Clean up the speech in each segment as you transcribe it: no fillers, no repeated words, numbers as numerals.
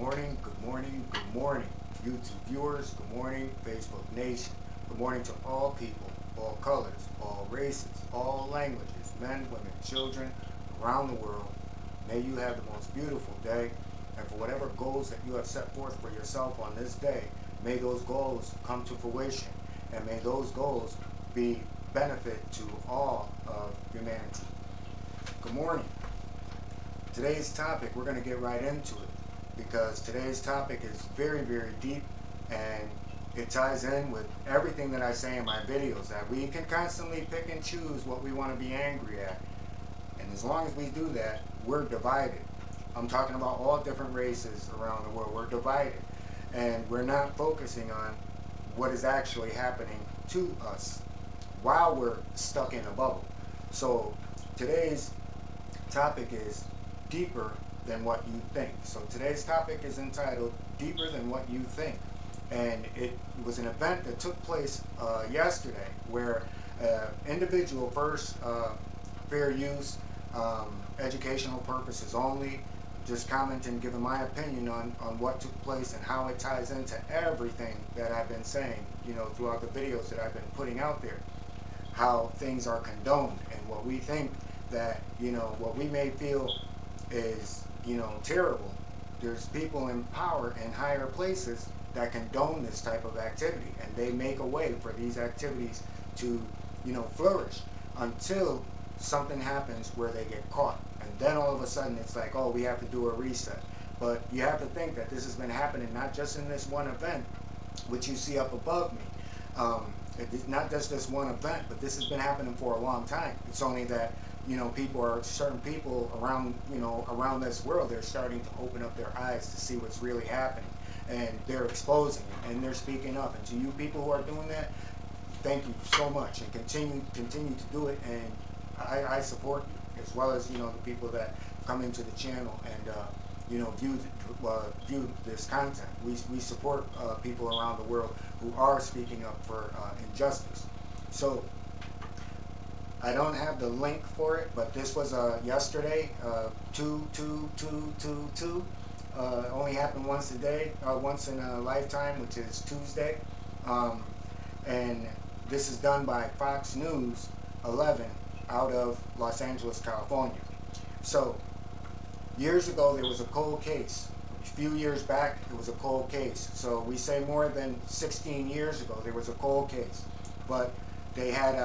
good morning, good morning, YouTube viewers, good morning, Facebook Nation. Good morning to all people, all colors, all races, all languages, men, women, children, around the world. May you have the most beautiful day, and for whatever goals that you have set forth for yourself on this day, may those goals come to fruition, and may those goals be benefit to all of humanity. Good morning. Today's topic, we're going to get right into it, because today's topic is very, very deep, and it ties in with everything that I say in my videos, that we can constantly pick and choose what we want to be angry at. And as long as we do that, we're divided. I'm talking about all different races around the world. We're divided, and we're not focusing on what is actually happening to us while we're stuck in a bubble. So today's topic is deeper than what you think. So today's topic is entitled Deeper Than What You Think. And it was an event that took place yesterday, where individual first, fair use, educational purposes only, just commenting, giving my opinion on what took place and how it ties into everything that I've been saying, throughout the videos that I've been putting out there. How things are condoned, and what we think that, what we may feel is, terrible. There's people in power in higher places that condone this type of activity, and they make a way for these activities to, flourish until something happens where they get caught. And then all of a sudden it's like, oh, we have to do a reset. But you have to think that this has been happening not just in this one event, which you see up above me. It's not just this one event, but this has been happening for a long time. It's only that, certain people around, around this world, they're starting to open up their eyes to see what's really happening. And they're exposing it, and they're speaking up. And to you people who are doing that, thank you so much, and continue to do it. And I support you, as well as, the people that come into the channel and, view this content. We support people around the world who are speaking up for injustice. So I don't have the link for it, but this was yesterday, 2/2/2/2/2. Only happened once a day, once in a lifetime, which is Tuesday. And this is done by Fox News 11 out of Los Angeles, California. So years ago, there was a cold case. A few years back, it was a cold case. So we say more than 16 years ago, there was a cold case. But they had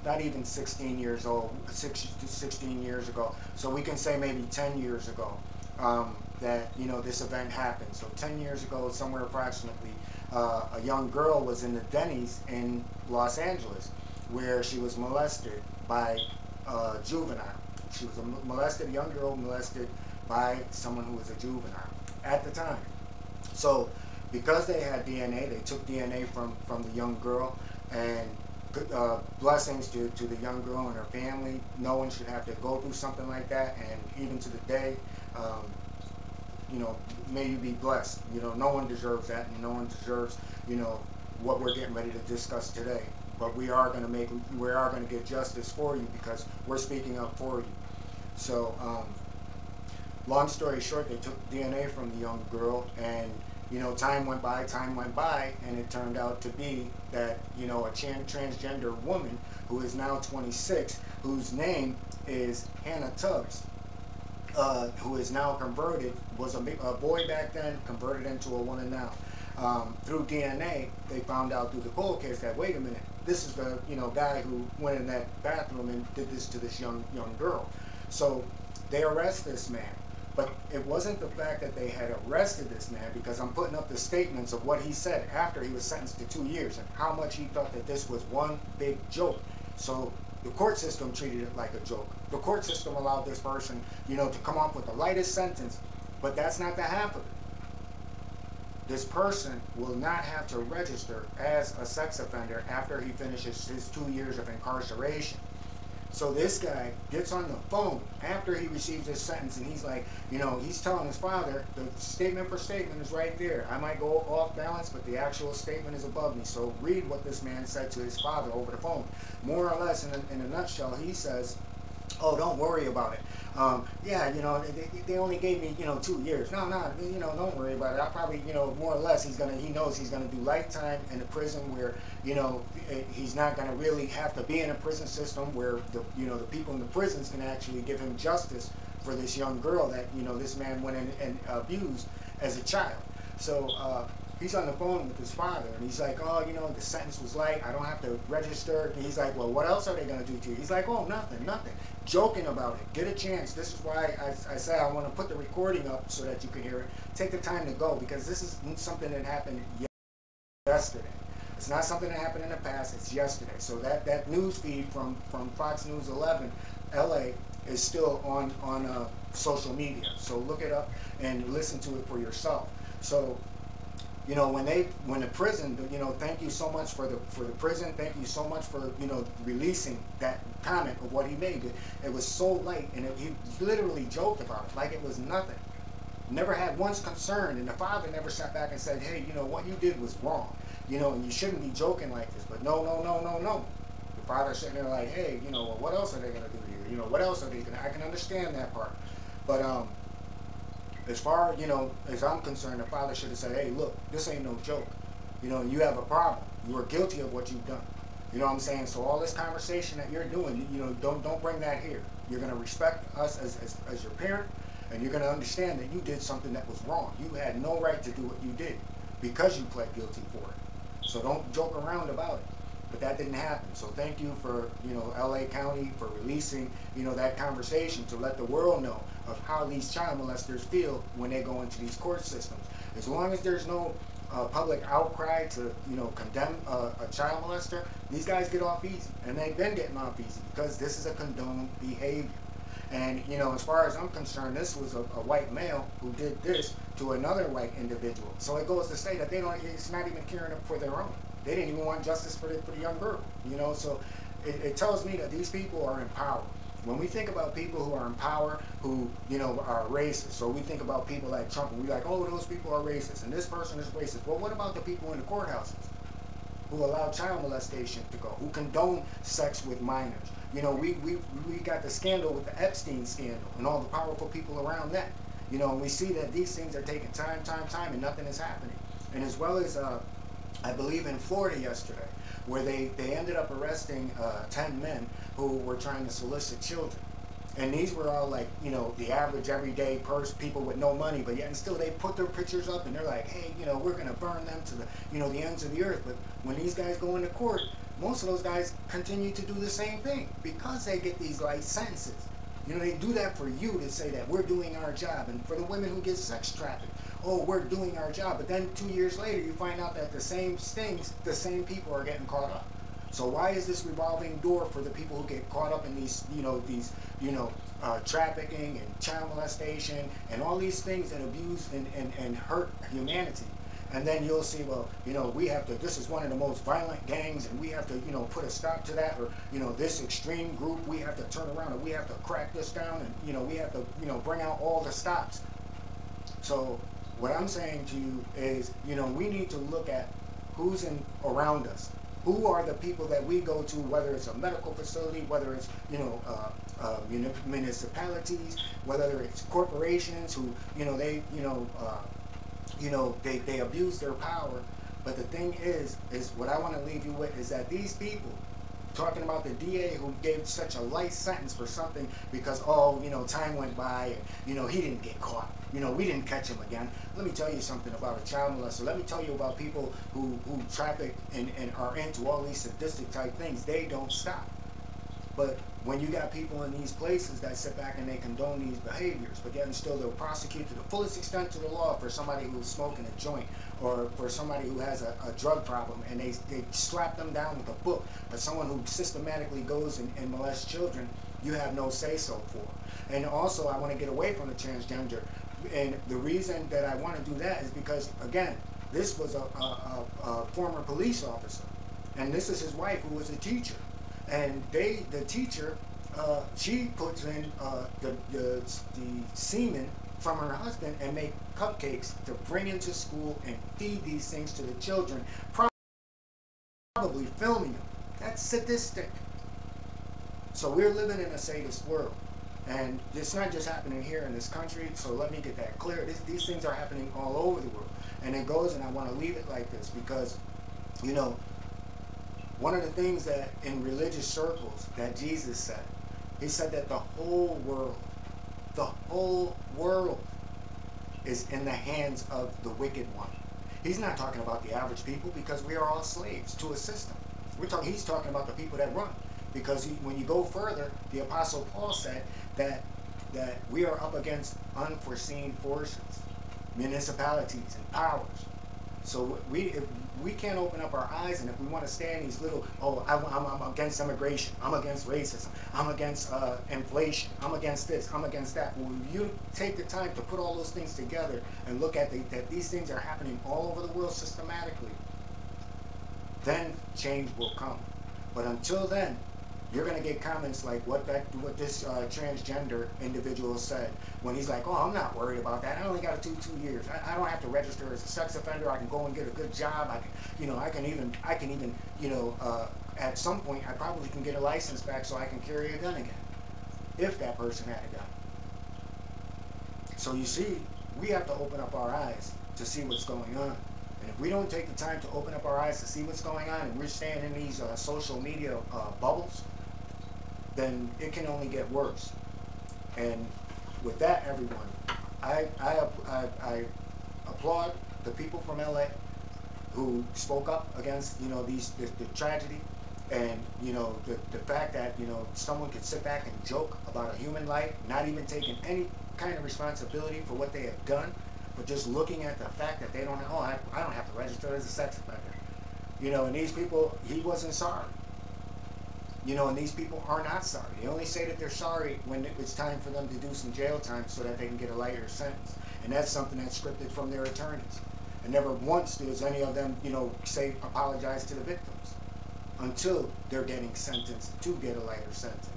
not even 16 years old, 16 years ago. So we can say maybe 10 years ago that, this event happened. So 10 years ago, somewhere approximately, a young girl was in the Denny's in Los Angeles, where she was molested by a juvenile. She was a young girl molested by someone who was a juvenile at the time. So because they had DNA, they took DNA from the young girl, and blessings to the young girl and her family. No one should have to go through something like that, and even to the day, may you be blessed. No one deserves that, and no one deserves, what we're getting ready to discuss today. But we are going to get justice for you, because we're speaking up for you. So, long story short, they took DNA from the young girl, and time went by, and it turned out to be that, a transgender woman who is now 26, whose name is Hannah Tubbs, who is now converted, was a boy back then, converted into a woman now. Through DNA, they found out through the cold case that, wait a minute, this is the, guy who went in that bathroom and did this to this young girl. So they arrest this man. But it wasn't the fact that they had arrested this man, because I'm putting up the statements of what he said after he was sentenced to 2 years, and how much he thought that this was one big joke. So the court system treated it like a joke. The court system allowed this person, to come up with the lightest sentence, but that's not the half of it. This person will not have to register as a sex offender after he finishes his 2 years of incarceration. So this guy gets on the phone after he receives his sentence, and he's like, he's telling his father, the statement for statement is right there. I might go off balance, but the actual statement is above me. So read what this man said to his father over the phone. More or less, in a nutshell, he says, oh, don't worry about it. Yeah, they only gave me, 2 years. No, no, don't worry about it. I'll probably, more or less, he knows he's gonna do lifetime in a prison where, he's not gonna really have to be in a prison system where the people in the prisons can actually give him justice for this young girl that, this man went in and abused as a child. So, he's on the phone with his father, and he's like, oh, the sentence was light. I don't have to register. And he's like, well, what else are they going to do to you? He's like, oh, nothing, nothing. Joking about it. Get a chance. This is why I say I want to put the recording up so that you can hear it. Take the time to go, because this is something that happened yesterday. It's not something that happened in the past. It's yesterday. So that news feed from Fox News 11 LA is still on social media. So look it up and listen to it for yourself. So when the prison, thank you so much for the prison. Thank you so much for releasing that comment of what he made. It was so light, and he literally joked about it like it was nothing. Never had once concern, and the father never sat back and said, hey, what you did was wrong, and you shouldn't be joking like this. But no, no, no, no, no. The father's sitting there like, hey, well, what else are they gonna do to you? What else are they gonna? I can understand that part, but as far as I'm concerned, the father should have said, hey, look, this ain't no joke. You have a problem. You are guilty of what you've done. You know what I'm saying? So all this conversation that you're doing, don't bring that here. You're going to respect us as your parent, and you're going to understand that you did something that was wrong. You had no right to do what you did because you pled guilty for it. So don't joke around about it. But that didn't happen. So thank you for, LA County for releasing, that conversation to let the world know of how these child molesters feel when they go into these court systems. As long as there's no public outcry to, condemn a child molester, these guys get off easy. And they've been getting off easy because this is a condoned behavior. And, as far as I'm concerned, this was a white male who did this to another white individual. So it goes to say that it's not even caring for their own. They didn't even want justice for the young girl, so it tells me that these people are in power. When we think about people who are in power, who, are racist, so we think about people like Trump, and we're like, oh, those people are racist, and this person is racist. Well, what about the people in the courthouses who allow child molestation to go, who condone sex with minors? We got the scandal with the Epstein scandal and all the powerful people around that. And we see that these things are taking time, and nothing is happening. And as well as, I believe in Florida yesterday, where they ended up arresting 10 men who were trying to solicit children. And these were all like, the average everyday people with no money, but yet and still they put their pictures up and they're like, hey, we're going to burn them to the, the ends of the earth. But when these guys go into court, most of those guys continue to do the same thing because they get these light sentences. They do that for you to say that we're doing our job. And for the women who get sex trafficked, oh, we're doing our job. But then 2 years later, you find out that the same things, the same people are getting caught up. So why is this revolving door for the people who get caught up in these, trafficking and child molestation and all these things that abuse and hurt humanity? And then you'll see, well, we have to, this is one of the most violent gangs, and we have to, put a stop to that, or, this extreme group, we have to turn around, and we have to crack this down, and, we have to, bring out all the stops. So what I'm saying to you is, we need to look at who's around us. Who are the people that we go to, whether it's a medical facility, whether it's, municipalities, whether it's corporations who, they abuse their power. But the thing is what I want to leave you with is that these people, talking about the DA who gave such a light sentence for something because, oh, time went by and, he didn't get caught. We didn't catch him again. Let me tell you something about a child molester. Let me tell you about people who traffic and are into all these sadistic type things. They don't stop. But when you got people in these places that sit back and they condone these behaviors, but yet and still they'll prosecute to the fullest extent to the law for somebody who's smoking a joint or for somebody who has a drug problem, and they slap them down with a book. But someone who systematically goes and molests children, you have no say-so for. And also, I want to get away from the transgender. And the reason that I want to do that is because, again, this was a former police officer. And this is his wife, who was a teacher. And the teacher, she puts in the semen from her husband and make cupcakes to bring into school and feed these things to the children, probably filming them. That's sadistic. So we're living in a sadist world. And it's not just happening here in this country, so let me get that clear. These things are happening all over the world. And it goes, and I want to leave it like this because, you know, one of the things that in religious circles that Jesus said, he said that the whole world is in the hands of the wicked one. He's not talking about the average people because we are all slaves to a system. He's talking about the people that run. Because when you go further, the Apostle Paul said that we are up against unforeseen forces, municipalities and powers. So if we can't open up our eyes, and if we want to stay in these little, I'm against immigration, I'm against racism, I'm against inflation, I'm against this, I'm against that. Well, if you take the time to put all those things together and look at that these things are happening all over the world systematically, then change will come. But until then, you're going to get comments like what this transgender individual said when he's like, oh, I'm not worried about that. I only got to do 2 years. I don't have to register as a sex offender. I can go and get a good job. I can even at some point I probably can get a license back so I can carry a gun again if that person had a gun. So you see, we have to open up our eyes to see what's going on. And if we don't take the time to open up our eyes to see what's going on, and we're staying in these social media bubbles, then it can only get worse. And with that, everyone, I applaud the people from LA who spoke up against the tragedy, and the fact that someone could sit back and joke about a human life, not even taking any kind of responsibility for what they have done, but just looking at the fact that they don't I don't have to register as a sex offender. And these people, he wasn't sorry. And these people are not sorry. They only say that they're sorry when it's time for them to do some jail time so that they can get a lighter sentence. And that's something that's scripted from their attorneys. And never once does any of them, apologize to the victims until they're getting sentenced to get a lighter sentence.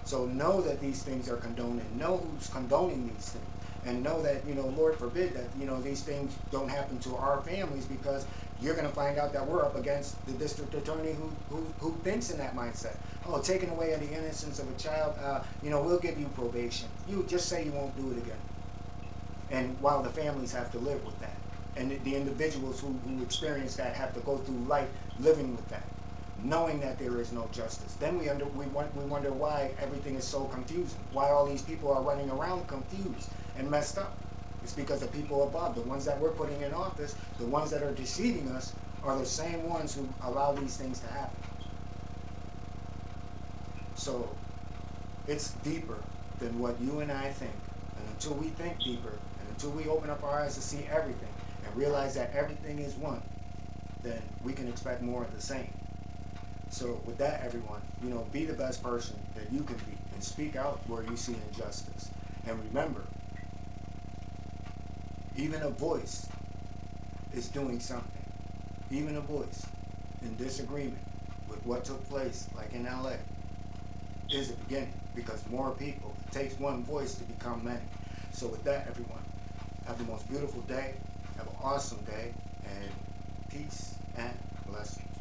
So know that these things are condoned, and know who's condoning these things. And know that, Lord forbid that, these things don't happen to our families, because you're going to find out that we're up against the district attorney who thinks in that mindset. Oh, taking away the innocence of a child, we'll give you probation. You just say you won't do it again. And while the families have to live with that. And the individuals who experience that have to go through life living with that, knowing that there is no justice. Then we wonder why everything is so confusing, why all these people are running around confused and messed up. It's because the people above, the ones that we're putting in office, the ones that are deceiving us, are the same ones who allow these things to happen. So it's deeper than what you and I think. And until we think deeper, and until we open up our eyes to see everything and realize that everything is one, then we can expect more of the same. So with that, everyone, be the best person that you can be, and speak out where you see injustice. And remember, even a voice is doing something. Even a voice in disagreement with what took place, like in LA, is a beginning, because more people, it takes one voice to become many. So with that, everyone, have the most beautiful day, have an awesome day, and peace and blessings.